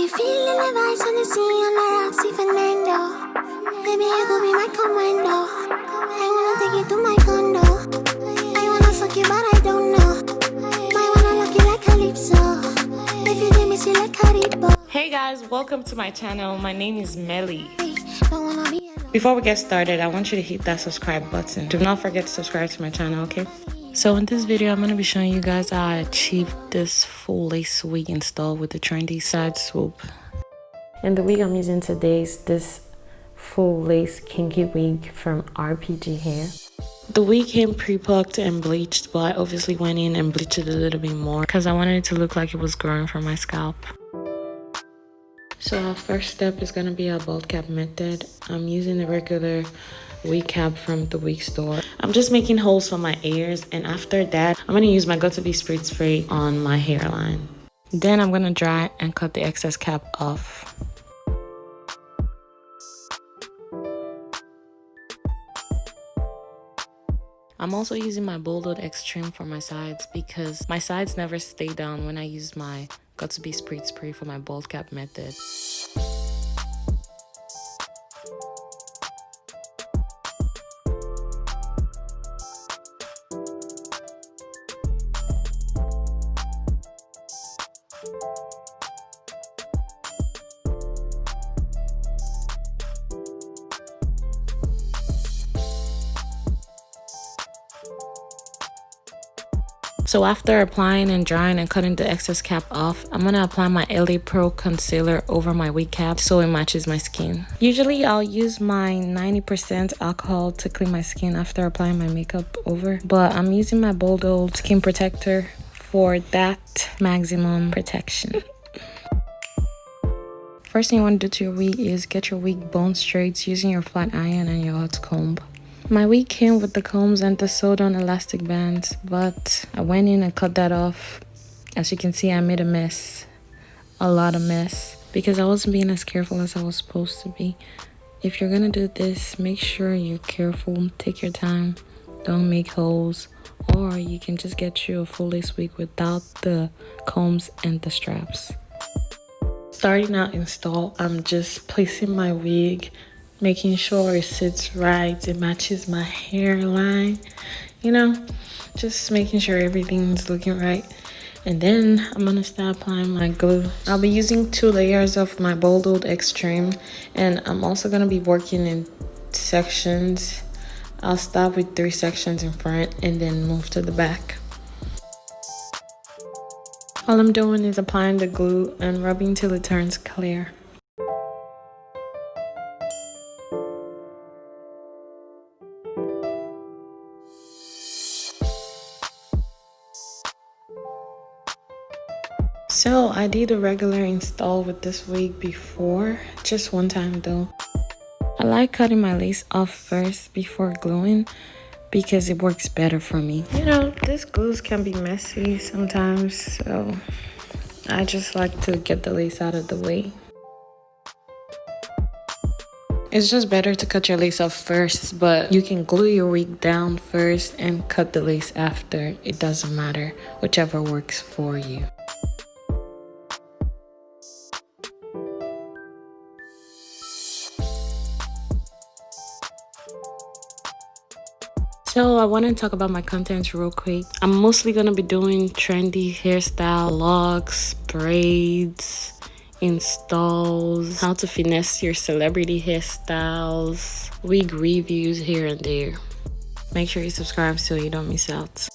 you feeling the vibes on the sea on the rocks, see Fernando? Baby, you could be my commando. I wanna take you to my condo. I wanna fuck you, but I don't know. Might wanna lock you like Calypso. If you give me, see like Caribo. Hey guys, welcome to my channel. My name is Melly. Don't wanna be alone. Before we get started, I want you to hit that subscribe button. Do not forget to subscribe to my channel, okay? So in this video, I'm going to be showing you guys how I achieved this full lace wig install with the trendy side swoop. And the wig I'm using today is this full lace kinky wig from RPGHair. The wig came pre-plucked and bleached, but I obviously went in and bleached it a little bit more because I wanted it to look like it was growing from my scalp. So our first step is going to be our bald cap method. I'm using a regular wig cap from the wig store. I'm just making holes for my ears, and after that I'm going to use my Got2b spray on my hairline. Then I'm going to dry and cut the excess cap off. I'm also using my Bold Extreme for my sides because my sides never stay down when I use my Got2b spray for my bald cap method. So after applying and drying and cutting the excess cap off, I'm going to apply my LA Pro concealer over my wig cap so it matches my skin. Usually I'll use my 90% alcohol to clean my skin after applying my makeup over, but I'm using my Bold Old Skin Protector for that maximum protection. First thing you want to do to your wig is get your wig bone straight using your flat iron and your hot comb. My wig came with the combs and the sewed-on elastic bands, but I went in and cut that off. As you can see, I made a mess, a lot of mess, because I wasn't being as careful as I was supposed to be. If you're gonna do this, make sure you're careful, take your time, don't make holes, or you can just get you a full lace wig without the combs and the straps. Starting out install, I'm just placing my wig, making sure it sits right, it matches my hairline, you know, just making sure everything's looking right. And then I'm gonna start applying my glue. I'll be using 2 layers of my Bold Old Extreme, and I'm also gonna be working in sections. I'll start with 3 sections in front and then move to the back. All I'm doing is applying the glue and rubbing till it turns clear. So I did a regular install with this wig before, just one time though. I like cutting my lace off first before gluing because it works better for me. You know, these glues can be messy sometimes, so I just like to get the lace out of the way. It's just better to cut your lace off first, but you can glue your wig down first and cut the lace after. It doesn't matter, whichever works for you. So I want to talk about my contents real quick. I'm mostly going to be doing trendy hairstyle, locks, braids, installs, how to finesse your celebrity hairstyles, wig reviews here and there. Make sure you subscribe so you don't miss out.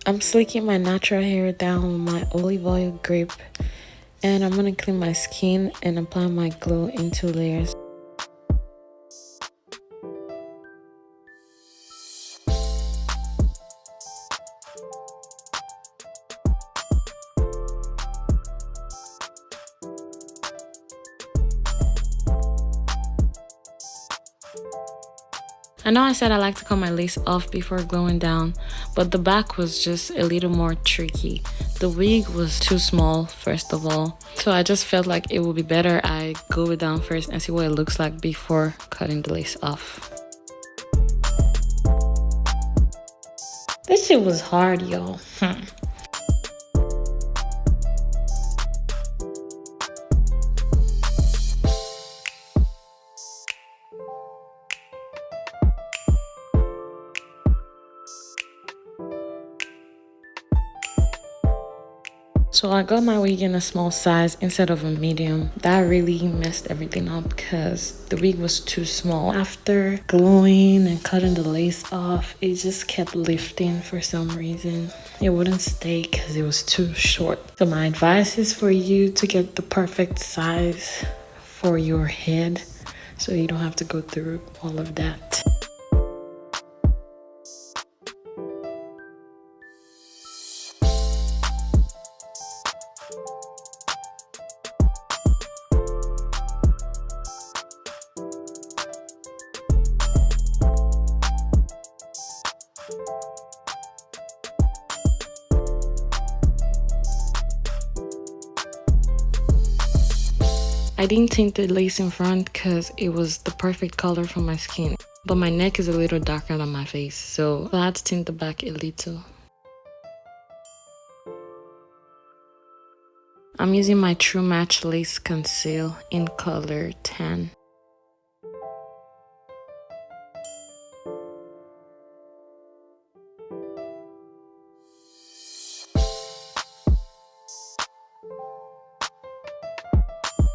I'm slicking my natural hair down with my olive oil grip, and I'm gonna clean my skin and apply my glue in 2 layers. I know I said I like to cut my lace off before gluing down, but the back was just a little more tricky. The wig was too small, first of all, so I just felt like it would be better I glue it down first and see what it looks like before cutting the lace off. This shit was hard, y'all. So I got my wig in a small size instead of a medium. That really messed everything up because the wig was too small. After gluing and cutting the lace off, it just kept lifting for some reason. It wouldn't stay because it was too short. So my advice is for you to get the perfect size for your head so you don't have to go through all of that. I didn't tint the lace in front because it was the perfect color for my skin. But my neck is a little darker than my face, so I had to tint the back a little. I'm using my True Match Lace Conceal in color 10.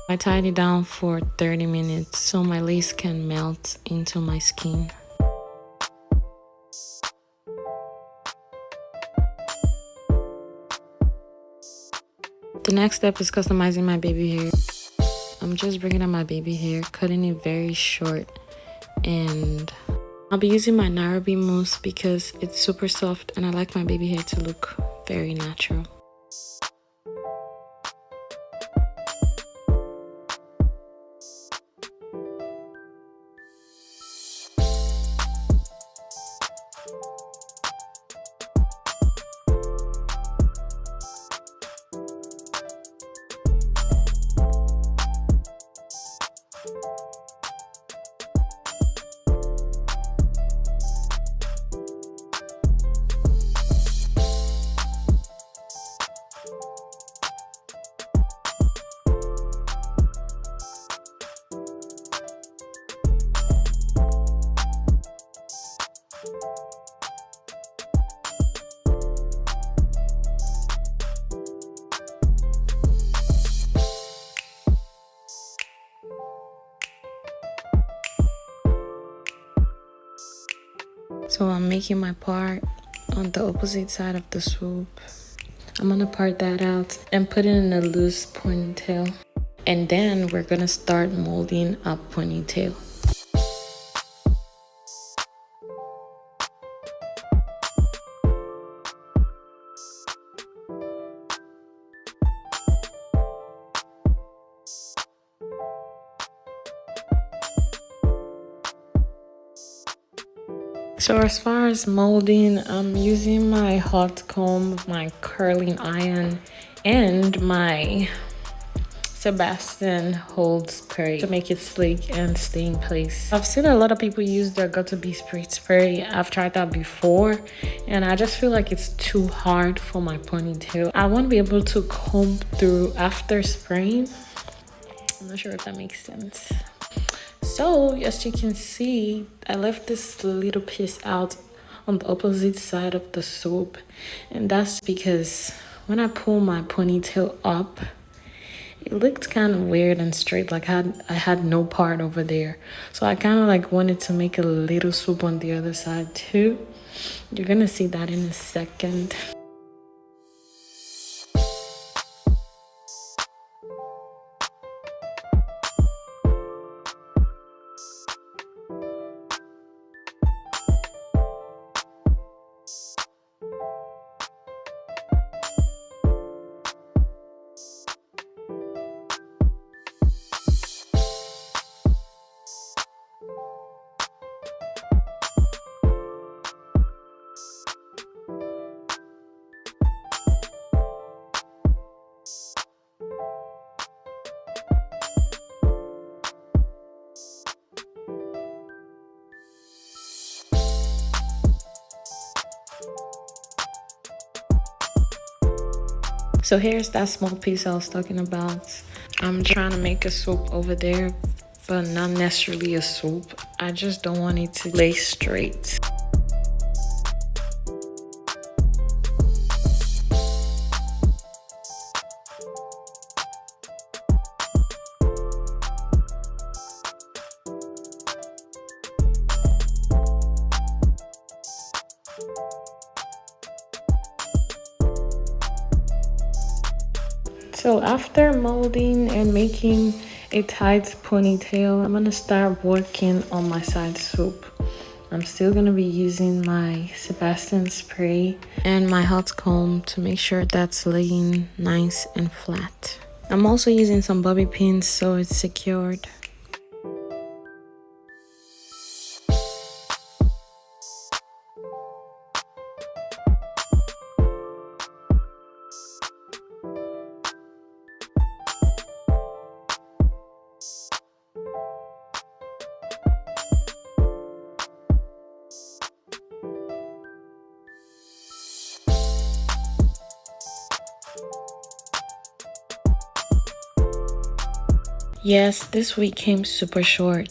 I tied it down for 30 minutes so my lace can melt into my skin. The next step is customizing my baby hair. I'm just bringing up my baby hair, cutting it very short, and I'll be using my Nairobi mousse because it's super soft and I like my baby hair to look very natural. So I'm making my part on the opposite side of the swoop. I'm gonna part that out and put it in a loose ponytail. And then we're gonna start molding a ponytail. So as far as molding, I'm using my hot comb, my curling iron, and my Sebastian hold spray to make it sleek and stay in place. I've seen a lot of people use their Got2b spray. I've tried that before and I just feel like it's too hard for my ponytail. I want to be able to comb through after spraying. I'm not sure if that makes sense. So as you can see, I left this little piece out on the opposite side of the swoop, and that's because when I pull my ponytail up, it looked kind of weird and straight, like I had no part over there. So I kind of like wanted to make a little swoop on the other side too. You're gonna see that in a second. So here's that small piece I was talking about. I'm trying to make a swoop over there, but not necessarily a swoop. I just don't want it to lay straight. So after molding and making a tight ponytail, I'm gonna start working on my side swoop. I'm still gonna be using my Sebastian spray and my hot comb to make sure that's laying nice and flat. I'm also using some bobby pins so it's secured. Yes, this wig came super short.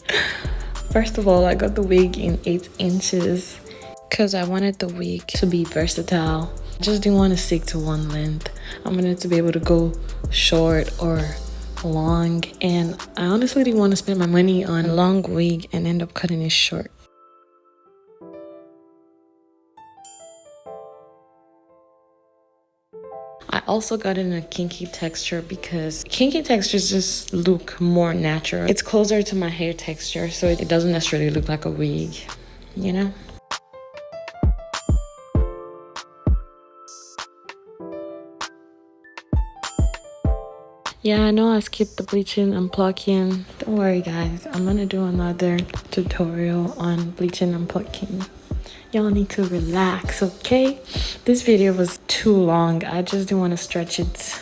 First of all, I got the wig in 8 inches because I wanted the wig to be versatile. I just didn't want to stick to one length. I wanted to be able to go short or long, and I honestly didn't want to spend my money on a long wig and end up cutting it short. I also got in a kinky texture because kinky textures just look more natural. It's closer to my hair texture, so it doesn't necessarily look like a wig, you know? Yeah, I know I skipped the bleaching and plucking. Don't worry guys, I'm gonna do another tutorial on bleaching and plucking. Y'all need to relax, okay? This video was too long. I just didn't want to stretch it.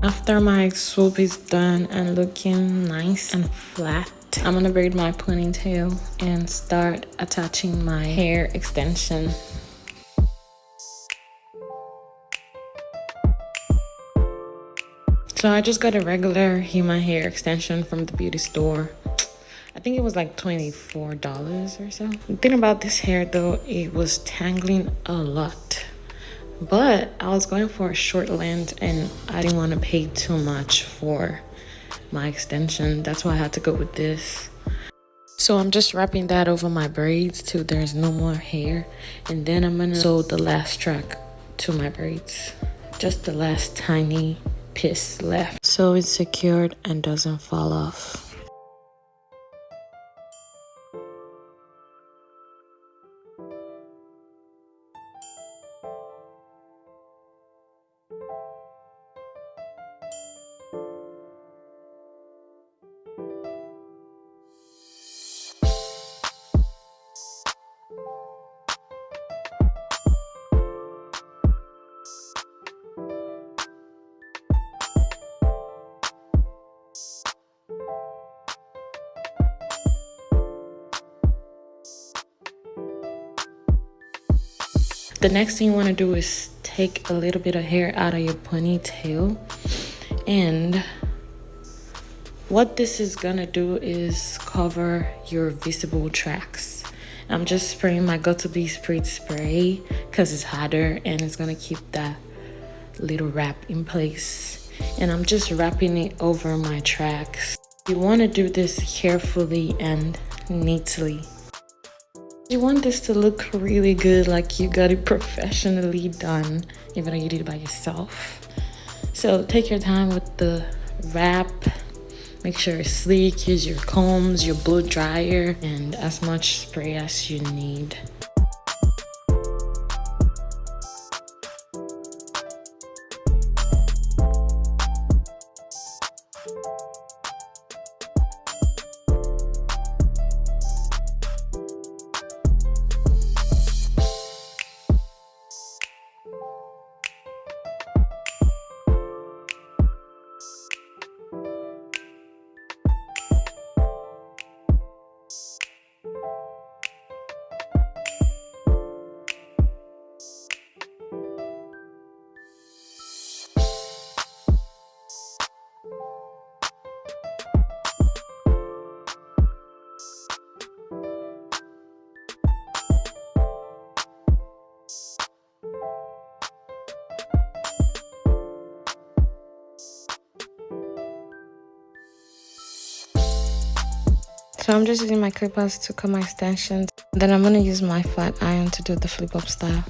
After my swoop is done and looking nice and flat, I'm gonna braid my ponytail and start attaching my hair extension. So I just got a regular human hair extension from the beauty store. I think it was like $24 or so. The thing about this hair though, it was tangling a lot. But I was going for a short length and I didn't want to pay too much for my extension. That's why I had to go with this. So I'm just wrapping that over my braids till there's no more hair. And then I'm gonna sew the last track to my braids. Just the last tiny piece left, so it's secured and doesn't fall off. The next thing you want to do is take a little bit of hair out of your ponytail, and what this is gonna do is cover your visible tracks. I'm just spraying my Got to Be Sprayed spray because it's hotter and it's gonna keep that little wrap in place, and I'm just wrapping it over my tracks. You want to do this carefully and neatly. You want this to look really good, like you got it professionally done, even though you did it by yourself. So take your time with the wrap. Make sure it's sleek. Use your combs, your blow dryer, and as much spray as you need. So I'm just using my clippers to cut my extensions. Then I'm gonna use my flat iron to do the flip up style.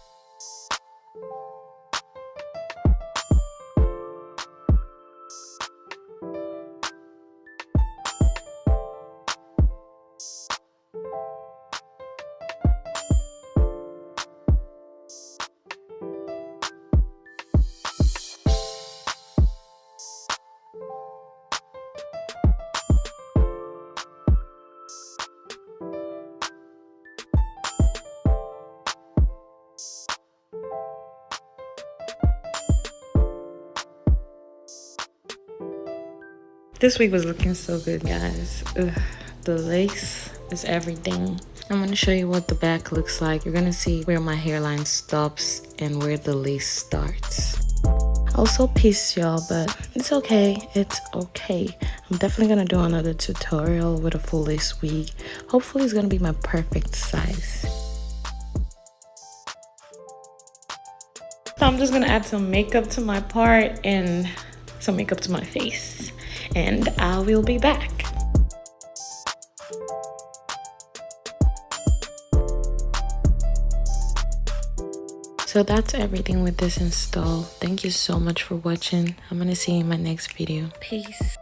This wig was looking so good, guys. Ugh, the lace is everything. I'm gonna show you what the back looks like. You're gonna see where my hairline stops and where the lace starts. Also pissed, y'all, but it's okay. It's okay. I'm definitely gonna do another tutorial with a full lace wig. Hopefully it's gonna be my perfect size. So I'm just gonna add some makeup to my part and some makeup to my face, and I will be back. So that's everything with this install. Thank you so much for watching. I'm gonna see you in my next video. Peace.